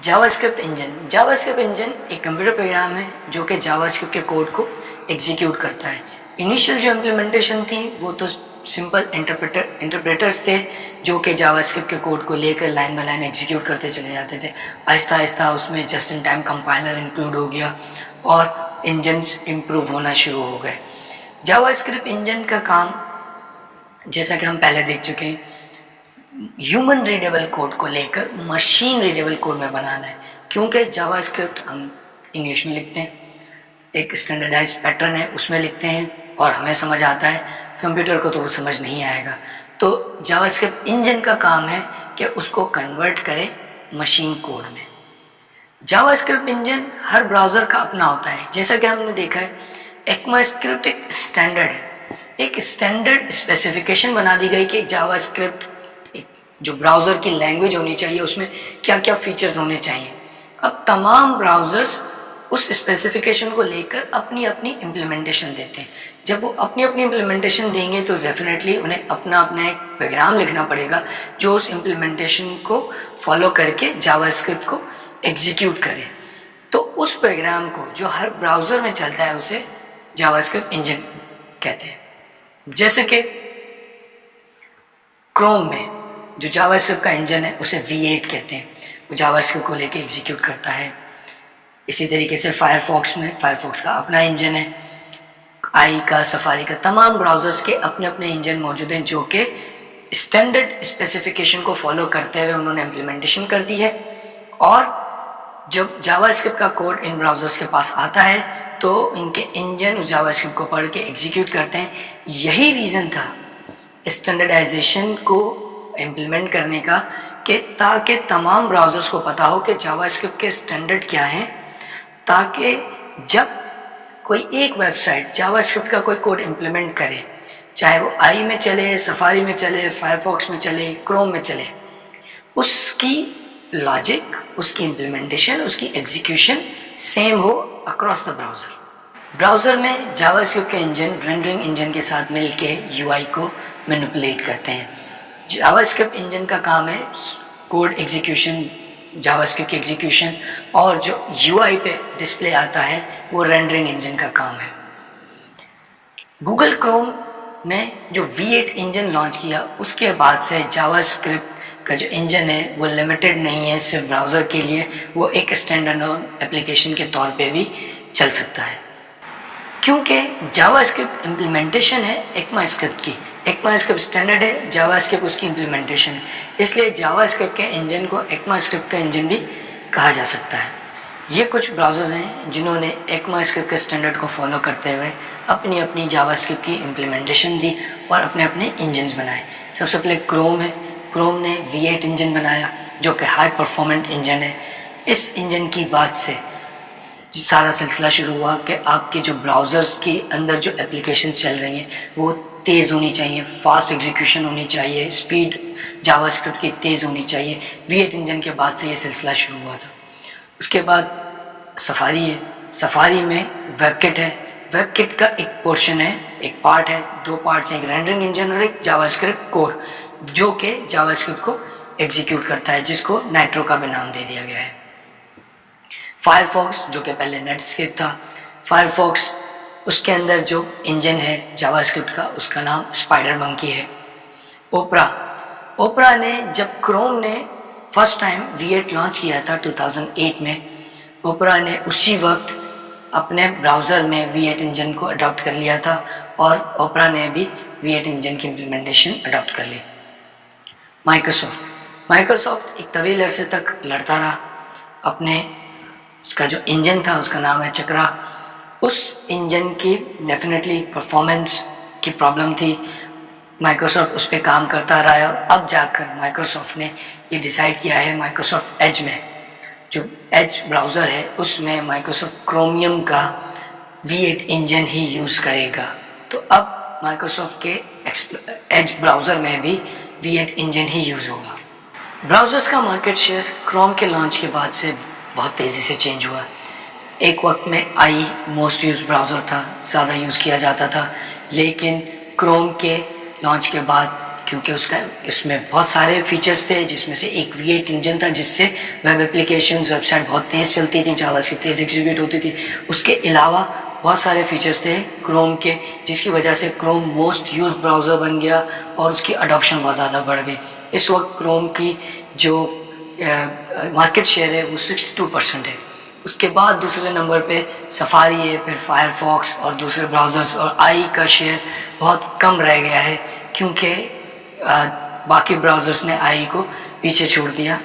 JavaScript engine एक computer program है जो कि जावास्क्रिप्ट के कोड को एग्जीक्यूट करता है। इनिशियल जो इम्प्लीमेंटेशन थी वो तो सिंपल इंटरप्रेटर्स थे जो कि जावास्क्रिप्ट के कोड को लेकर लाइन बाय लाइन एग्जीक्यूट करते चले जाते थे। आहिस्ता आहिस्ता उसमें just in time compiler include हो गया और इंजन्स इम्प्रूव होना शुरू हो गए। जावास्क्रिप्ट इंजन का काम, जैसा कि हम पहले देख चुके हैं, ह्यूमन रीडेबल कोड को लेकर मशीन रीडेबल कोड में बनाना है। क्योंकि जावास्क्रिप्ट हम इंग्लिश में लिखते हैं, एक स्टैंडर्डाइज पैटर्न है उसमें लिखते हैं और हमें समझ आता है, कंप्यूटर को तो वो समझ नहीं आएगा। तो जावास्क्रिप्ट इंजन का काम है कि उसको कन्वर्ट करे मशीन कोड में। जावास्क्रिप्ट इंजन हर ब्राउज़र का अपना होता है। जैसा कि हमने देखा है, ECMAScript एक स्टैंडर्ड है, एक स्टैंडर्ड स्पेसिफिकेशन बना दी गई कि जावास्क्रिप्ट जो ब्राउज़र की लैंग्वेज होनी चाहिए उसमें क्या क्या फीचर्स होने चाहिए। अब तमाम ब्राउज़र्स उस स्पेसिफिकेशन को लेकर अपनी अपनी इम्प्लीमेंटेशन देते हैं। जब वो अपनी अपनी इम्प्लीमेंटेशन देंगे तो डेफिनेटली उन्हें अपना अपना एक प्रोग्राम लिखना पड़ेगा जो उस इम्प्लीमेंटेशन को फॉलो करके जावास्क्रिप्ट को एग्जीक्यूट करे। तो उस प्रोग्राम को जो हर ब्राउज़र में चलता है उसे जावास्क्रिप्ट इंजन कहते हैं। जैसे कि क्रोम में जो जावास्क्रिप्ट का इंजन है उसे V8 कहते हैं, वो जावास्क्रिप्ट को लेके एग्जीक्यूट करता है। इसी तरीके से फायरफॉक्स में फायरफॉक्स का अपना इंजन है, आई का, सफारी का, तमाम ब्राउज़र्स के अपने अपने इंजन मौजूद हैं जो कि स्टैंडर्ड स्पेसिफिकेशन को फॉलो करते हुए उन्होंने इम्प्लीमेंटेशन कर दी है। और जब जावास्क्रिप्ट का कोड इन ब्राउज़र्स के पास आता है तो इनके इंजन उस जावास्क्रिप्ट को पढ़ के एग्जीक्यूट करते हैं। यही रीज़न था स्टैंडर्डाइजेशन को इम्प्लीमेंट करने का कि ताकि तमाम ब्राउज़र्स को पता हो कि जावास्क्रिप्ट के स्टैंडर्ड क्या हैं, ताकि जब कोई एक वेबसाइट जावास्क्रिप्ट का कोई कोड इम्प्लीमेंट करे, चाहे वो आई में चले, सफारी में चले, फायरफॉक्स में चले, क्रोम में चले, उसकी लॉजिक, उसकी इम्प्लीमेंटेशन, उसकी एग्जीक्यूशन सेम हो अक्रॉस द ब्राउज़र में जावास्क्रिप्ट के इंजन रेंडरिंग इंजन के साथ मिलके यूआई को मैनिपुलेट करते हैं। जावास्क्रिप्ट इंजन का काम है कोड एग्जीक्यूशन, जावास्क्रिप्ट की एग्जीक्यूशन, और जो यूआई पे डिस्प्ले आता है वो रेंडरिंग इंजन का काम है। गूगल क्रोम में जो V8 इंजन लॉन्च किया उसके बाद से जावास्क्रिप्ट का जो इंजन है वो लिमिटेड नहीं है सिर्फ ब्राउज़र के लिए, वो एक स्टैंडर्ड एप्लीकेशन के तौर पे भी चल सकता है। क्योंकि जावास्क्रिप्ट इम्प्लीमेंटेशन है ECMAScript की, ECMAScript स्टैंडर्ड है, जावास्क्रिप्ट उसकी इम्प्लीमेंटेशन है, इसलिए जावास्क्रिप्ट के इंजन को ECMAScript का इंजन भी कहा जा सकता है। ये कुछ ब्राउज़र्स हैं जिन्होंने ECMAScript के स्टैंडर्ड को फॉलो करते हुए अपनी अपनी जावास्क्रिप्ट की इम्प्लीमेंटेशन दी और अपने अपने इंजन्स बनाए। सबसे पहले क्रोम है, क्रोम ने V8 इंजन बनाया जो कि हाई परफॉर्मेंट इंजन है। इस इंजन की बात से सारा सिलसिला शुरू हुआ कि आपके जो ब्राउज़र्स के अंदर जो एप्लीकेशन चल रही हैं वो तेज़ होनी चाहिए, फास्ट एग्जीक्यूशन होनी चाहिए, स्पीड जावास्क्रिप्ट की तेज़ होनी चाहिए। V8 इंजन के बाद से ये सिलसिला शुरू हुआ था। उसके बाद सफारी है, सफारी में वेबकिट है, वेबकिट का एक पोर्शन है, एक पार्ट है, दो पार्ट्स हैं, एक रेंडरिंग इंजन और एक जावास्क्रिप्ट कोर जो कि जावास्क्रिप्ट को एग्जीक्यूट करता है, जिसको नाइट्रो का भी नाम दे दिया गया है। फायरफॉक्स जो कि पहले नेटस्केप था, फायरफॉक्स उसके अंदर जो इंजन है जावास्क्रिप्ट का उसका नाम स्पाइडर मंकी है। ओपरा ने जब क्रोम ने फर्स्ट टाइम V8 लॉन्च किया था 2008 में, ओपरा ने उसी वक्त अपने ब्राउज़र में V8 इंजन को अडॉप्ट कर लिया था और ओपरा ने भी V8 इंजन की इम्प्लीमेंटेशन अडॉप्ट कर ली। माइक्रोसॉफ्ट एक तवील अरसे तक लड़ता रहा अपने, उसका जो इंजन था उसका नाम है चक्रा। उस इंजन की डेफिनेटली परफॉर्मेंस की प्रॉब्लम थी, माइक्रोसॉफ्ट उस पर काम करता रहा है और अब जाकर माइक्रोसॉफ्ट ने ये डिसाइड किया है, माइक्रोसॉफ्ट एज में जो एज ब्राउज़र है उसमें माइक्रोसॉफ्ट क्रोमियम का V8 इंजन ही यूज़ करेगा। तो अब माइक्रोसॉफ्ट के एज ब्राउज़र में भी V8 इंजन ही यूज़ होगा। ब्राउज़र्स का मार्केट शेयर क्रोम के लॉन्च के बाद से बहुत तेज़ी से चेंज हुआ। एक वक्त में आई मोस्ट यूज ब्राउज़र था, ज़्यादा यूज़ किया जाता था, लेकिन क्रोम के लॉन्च के बाद کیونکہ اس میں بہت سارے فیچرز تھے، جس میں سے ایک V8 انجن تھا جس سے ویب اپلیکیشنز، ویب سائٹ بہت تیز چلتی تھیں، جاوا اسکرپٹ تیز ایگزیکیوٹ ہوتی تھی. اس کے علاوہ بہت سارے فیچرز تھے کروم کے، جس کی وجہ سے کروم موسٹ یوز براؤزر بن گیا اور اس کی اڈاپشن بہت زیادہ بڑھ گئی. اس وقت کروم کی جو مارکیٹ شیئر ہے وہ 62% ہے. اس کے بعد دوسرے نمبر پہ سفاری ہے، پھر فائر فاکس اور دوسرے براؤزرز، اور آئی کا شیئر بہت کم رہ گیا ہے کیونکہ باقی براؤزرز نے آئی کو پیچھے چھوڑ دیا.